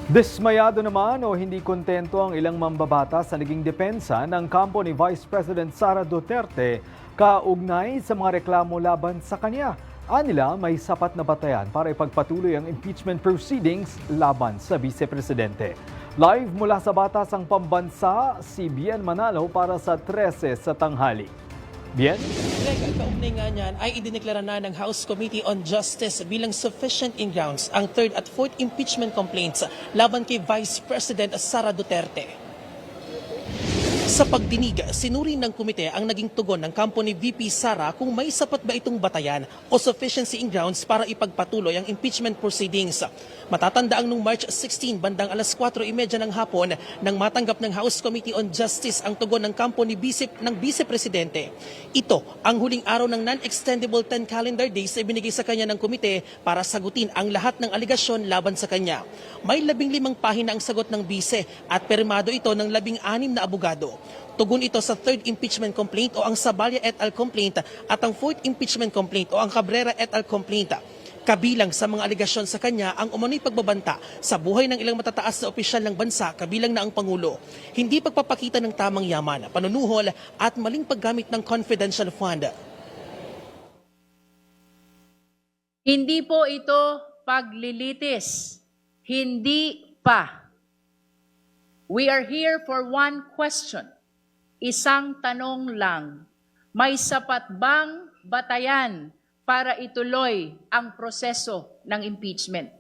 Dismayado naman o hindi kontento ang ilang mambabata sa naging depensa ng kampo ni Vice President Sara Duterte kaugnay sa mga reklamo laban sa kanya. Anila may sapat na batayan para ipagpatuloy ang impeachment proceedings laban sa Vice Presidente. Live mula sa Batasang Pambansa, si Bien Manalo para sa 13 sa tanghali. Bien? Kaugnay nga niyan ay idineklara na ng House Committee on Justice bilang sufficient in grounds ang 3rd at 4th impeachment complaints laban kay Vice President Sara Duterte. Sa pagdinig, sinuri ng komite ang naging tugon ng kampo ni VP Sara kung may sapat ba itong batayan o sufficiency in grounds para ipagpatuloy ang impeachment proceedings. Matatandaan nung March 16 bandang alas 4:30 ng hapon nang matanggap ng House Committee on Justice ang tugon ng kampo ni Vice Presidente. Ito ang huling araw ng non-extendable 10 calendar days na ibinigay sa kanya ng komite para sagutin ang lahat ng aligasyon laban sa kanya. May 15 pahina ang sagot ng bise at permado ito ng 16 na abogado. Tugon ito sa 3rd impeachment complaint o ang Saballa et al. Complaint at ang 4th impeachment complaint o ang Cabrera et al. Complaint. Kabilang sa mga aligasyon sa kanya ang umano'y pagbabanta sa buhay ng ilang matataas na opisyal ng bansa kabilang na ang Pangulo. Hindi pagpapakita ng tamang yaman, panunuhol at maling paggamit ng confidential fund. Hindi po ito paglilitis. Hindi pa. We are here for one question. Isang tanong lang, may sapat bang batayan para ituloy ang proseso ng impeachment?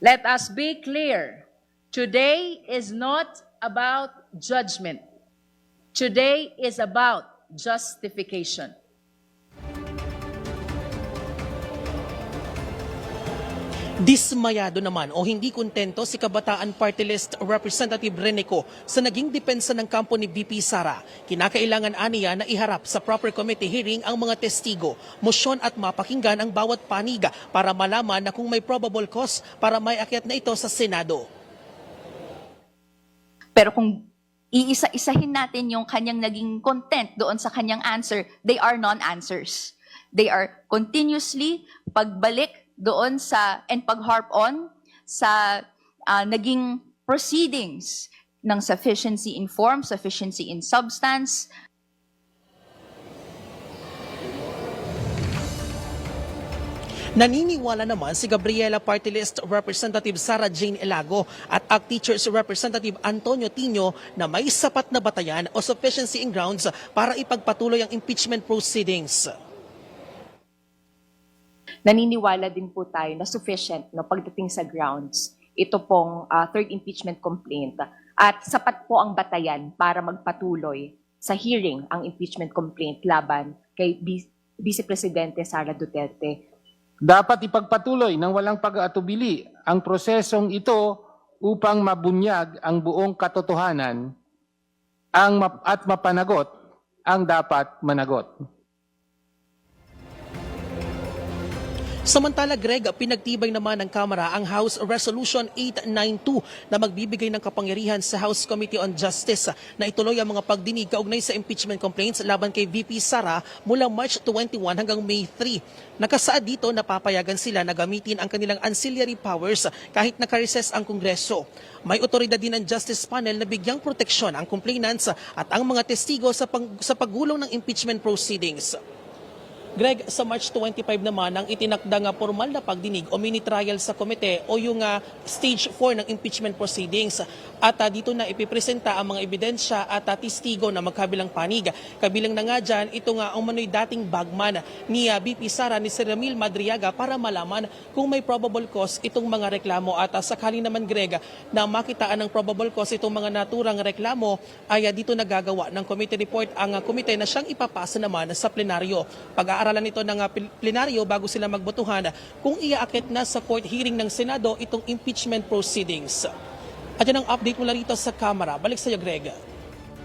Let us be clear, today is not about judgment. Today is about justification. Dismayado naman o hindi kontento si Kabataan Party List Representative Renico sa naging depensa ng kampo ni VP Sara. Kinakailangan aniya na iharap sa proper committee hearing ang mga testigo, mosyon at mapakinggan ang bawat paniga para malaman na kung may probable cause para may akyat na ito sa Senado. Pero kung iisa-isahin natin yung kanyang naging content doon sa kanyang answer, they are non-answers. They are continuously pagbalik doon sa and pag-harp on sa naging proceedings ng sufficiency in form, sufficiency in substance. Naniniwala naman si Gabriela Party List Representative Sara Jane Elago at ACT Teachers Representative Antonio Tino na may sapat na batayan o sufficiency in grounds para ipagpatuloy ang impeachment proceedings. Naniniwala din po tayo na sufficient no, pagdating sa grounds. Ito pong 3rd impeachment complaint at sapat po ang batayan para magpatuloy sa hearing ang impeachment complaint laban kay Vice Presidente Sara Duterte. Dapat ipagpatuloy ng walang pag-aatubili ang prosesong ito upang mabunyag ang buong katotohanan at mapanagot ang dapat managot. Samantala, Greg, pinagtibay naman ng Kamara ang House Resolution 892 na magbibigay ng kapangyarihan sa House Committee on Justice na ituloy ang mga pagdinig kaugnay sa impeachment complaints laban kay VP Sara mula March 21 hanggang May 3. Nakasaad dito na papayagan sila na gamitin ang kanilang ancillary powers kahit nakareses ang Kongreso. May otoridad din ng Justice Panel na bigyang proteksyon ang complainants at ang mga testigo sa paggulong ng impeachment proceedings. Greg, sa March 25 naman ang itinakda nga formal na pagdinig o mini-trial sa komite o yung stage 4 ng impeachment proceedings. At dito na ipipresenta ang mga ebidensya at testigo na magkabilang panig. Kabilang na nga dyan, ito nga umano'y dating bagman ni VP Sara ni Sir Ramil Madriaga para malaman kung may probable cause itong mga reklamo. At sakali naman, Greg, na makitaan ng probable cause itong mga naturang reklamo ay dito nagagawa ng committee report ang komite na siyang ipapasa naman sa plenaryo. Pag-aaralan ito ng plenaryo bago sila magbotohan kung iaakit na sa court hearing ng Senado itong impeachment proceedings. At yan ang update mula rito sa Kamara. Balik sa iyo, Greg.